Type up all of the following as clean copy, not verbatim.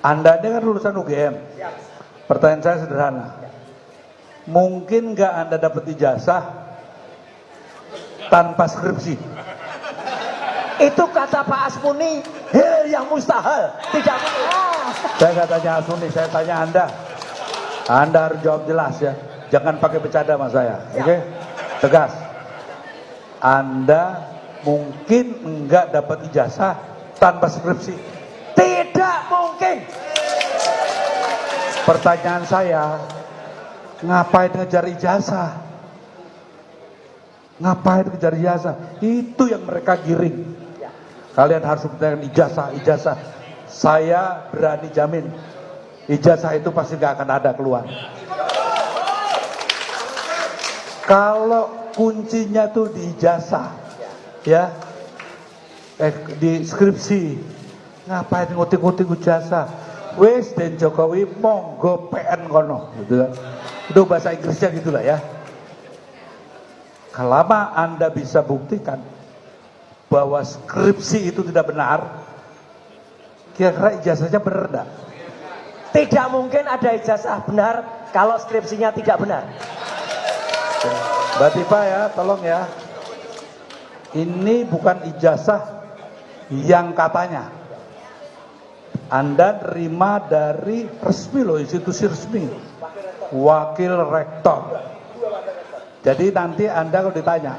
Anda ini kan lulusan UGM. Pertanyaan saya sederhana. Mungkin nggak Anda dapat ijazah tanpa skripsi? Itu kata Pak Asmuni, hal yang mustahil, tidak mungkin. Saya nggak tanya Asmuni, saya tanya Anda. Anda harus jawab jelas ya. Jangan pakai bercanda sama saya, oke? Tegas. Anda mungkin nggak dapat ijazah tanpa skripsi? Tidak mungkin. Pertanyaan saya, ngapain ngejar ijazah? Ngapain ngejar ijazah? Itu yang mereka giring. Kalian harus menggunakan ijazah. Saya berani jamin, ijazah itu pasti gak akan ada keluar. Kalau kuncinya tuh di ijazah, ya, di skripsi, ngapain ngutik-ngutik ijazah? Wes dan Jokowi monggo PN kono, gitu kan? Itu bahasa Inggrisnya gitulah ya. Kalau Anda bisa buktikan bahwa skripsi itu tidak benar, kira-kira ijazahnya benar enggak? Tidak mungkin ada ijazah benar kalau skripsinya tidak benar. Mbak Tifa ya, tolong ya. Ini bukan ijazah yang katanya. Anda terima dari resmi loh, institusi resmi. Wakil rektor. Jadi nanti Anda kalau ditanya,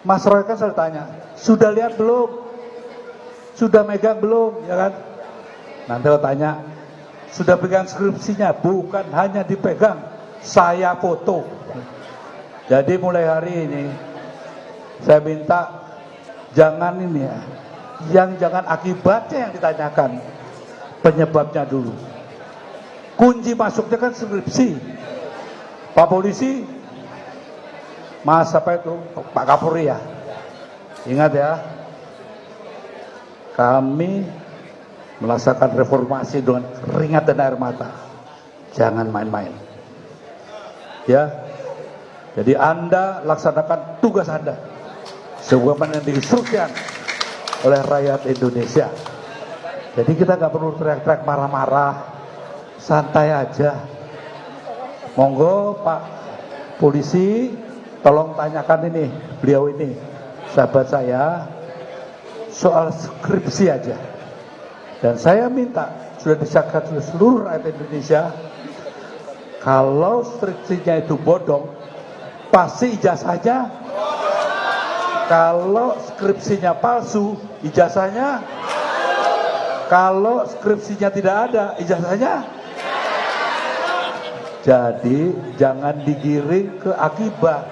Mas Roy kan saya tanya, sudah lihat belum? Sudah megang belum? Ya kan? Nanti kalau tanya, sudah pegang skripsinya? Bukan hanya dipegang, saya foto. Jadi mulai hari ini, saya minta jangan ini ya, jangan akibatnya yang ditanyakan, penyebabnya dulu. Kunci masuknya kan skripsi. Pak Polisi, Mas apa itu, Pak Kapolri ya, ingat ya, kami melaksanakan reformasi dengan keringat dan air mata. Jangan main-main. Ya, jadi Anda laksanakan tugas Anda sebagaimana yang diinstruksikan oleh rakyat Indonesia. Jadi kita nggak perlu teriak-teriak marah-marah, santai aja. Monggo Pak Polisi, tolong tanyakan ini, beliau ini, sahabat saya, soal skripsi aja. Dan saya minta, sudah disahkan oleh seluruh rakyat Indonesia, kalau skripsinya itu bodong, pasti ijazahnya. Kalau skripsinya palsu, ijazahnya. Kalau skripsinya tidak ada, ijazahnya. Jadi jangan digiring ke akibat.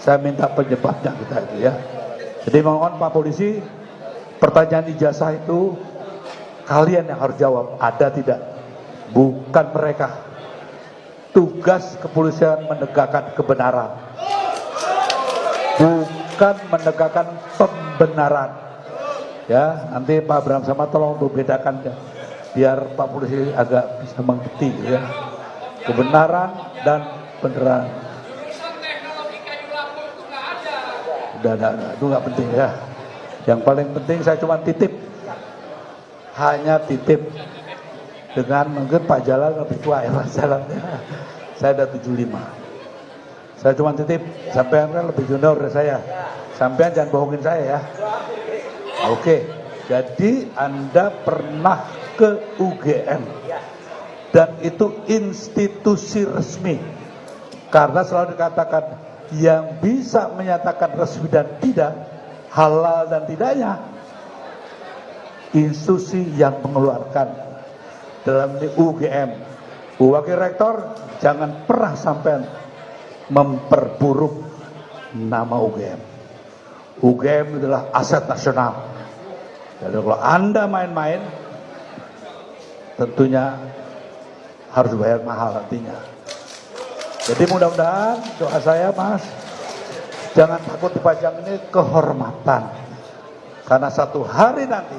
Saya minta penyebabnya kita itu ya. Jadi mohon Pak Polisi, pertanyaan ijazah itu kalian yang harus jawab, ada tidak? Bukan mereka. Tugas kepolisian menegakkan kebenaran, bukan menegakkan pembenaran. Ya, nanti Pak Abraham sama tolong membedakan ya, biar Pak Polisi agak bisa mengerti ya. Kebenaran dan beneran. Udah, itu nggak penting ya. Yang paling penting saya cuma titip, hanya titip. Dengan mungkin Pak Jalal lebih tua ya Pak Jalalnya. Saya ada 75. Saya cuma titip, sampean kan lebih junior dari saya. Sampean jangan bohongin saya ya. Oke, jadi Anda pernah ke UGM dan itu institusi resmi. Karena selalu dikatakan yang bisa menyatakan resmi dan tidak, halal dan tidaknya, institusi yang mengeluarkan. Dalam ini UGM, Wakil Rektor, jangan pernah sampai memperburuk nama UGM. UGM adalah aset nasional. Jadi kalau Anda main-main, tentunya harus bayar mahal nantinya. Jadi mudah-mudahan doa saya Mas, jangan takut dipajang ini kehormatan. Karena satu hari nanti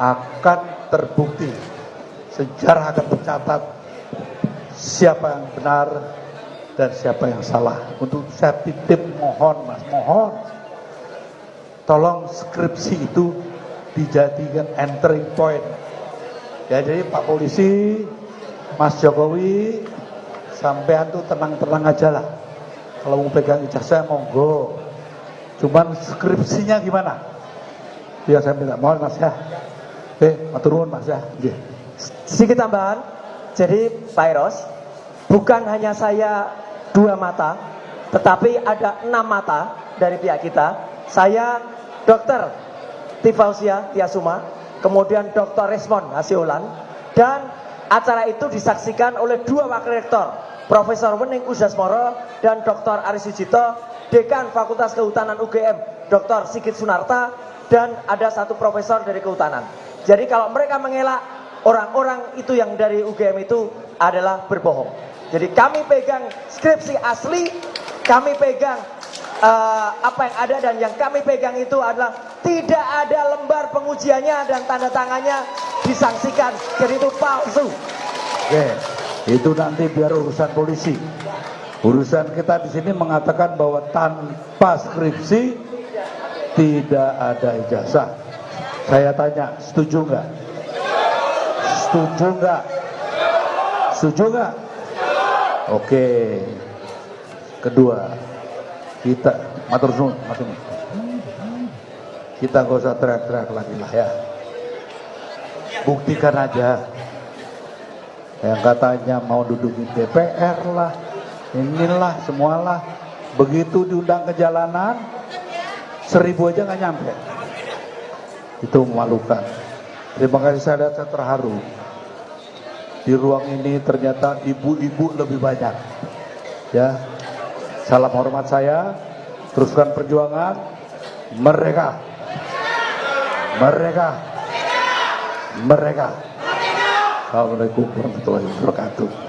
akan terbukti, sejarah akan tercatat siapa yang benar dan siapa yang salah. Untuk saya titip mohon Mas, mohon tolong skripsi itu dijadikan entering point Ya jadi Pak Polisi, Mas Jokowi, sampean tuh tenang-tenang aja lah. Kalau mau pegang ijazah monggo. Cuman skripsinya gimana? Ya saya minta mohon Mas ya. Matur nuwun Mas ya. Nggih. Sedikit tambahan. Jadi Pak Eros, bukan hanya saya 2 mata, tetapi ada 6 mata dari pihak kita. Saya Dr. Tifausia Tiasuma, kemudian Dr. Resmond Hasiolan, dan acara itu disaksikan oleh 2 wakil rektor, Profesor Wening Udasmoro dan Dr. Aris Sujito, Dekan Fakultas Kehutanan UGM, Dr. Sigit Sunarta, dan ada 1 profesor dari kehutanan. Jadi kalau mereka mengelak, orang-orang itu yang dari UGM itu adalah berbohong. Jadi kami pegang skripsi asli, kami pegang apa yang ada, dan yang kami pegang itu adalah tidak ada lembar pengujiannya dan tanda tangannya disangsikan. Jadi itu palsu. Oke, itu nanti biar urusan polisi. Urusan kita di sini mengatakan bahwa tanpa skripsi tidak ada ijazah. Saya tanya, setuju nggak? Setuju nggak? Setuju nggak? Oke. Kedua, kita matur nuwun, kita nggak usah teriak-teriak lagi lah ya. Buktikan aja. Yang katanya mau duduk di DPR lah, inilah semualah. Begitu diundang ke jalanan, 1000 aja nggak nyampe. Itu memalukan. Terima kasih, saya lihat saya terharu. Di ruang ini ternyata ibu-ibu lebih banyak. Ya, salam hormat saya. Teruskan perjuangan. Mereka. Assalamualaikum warahmatullahi wabarakatuh.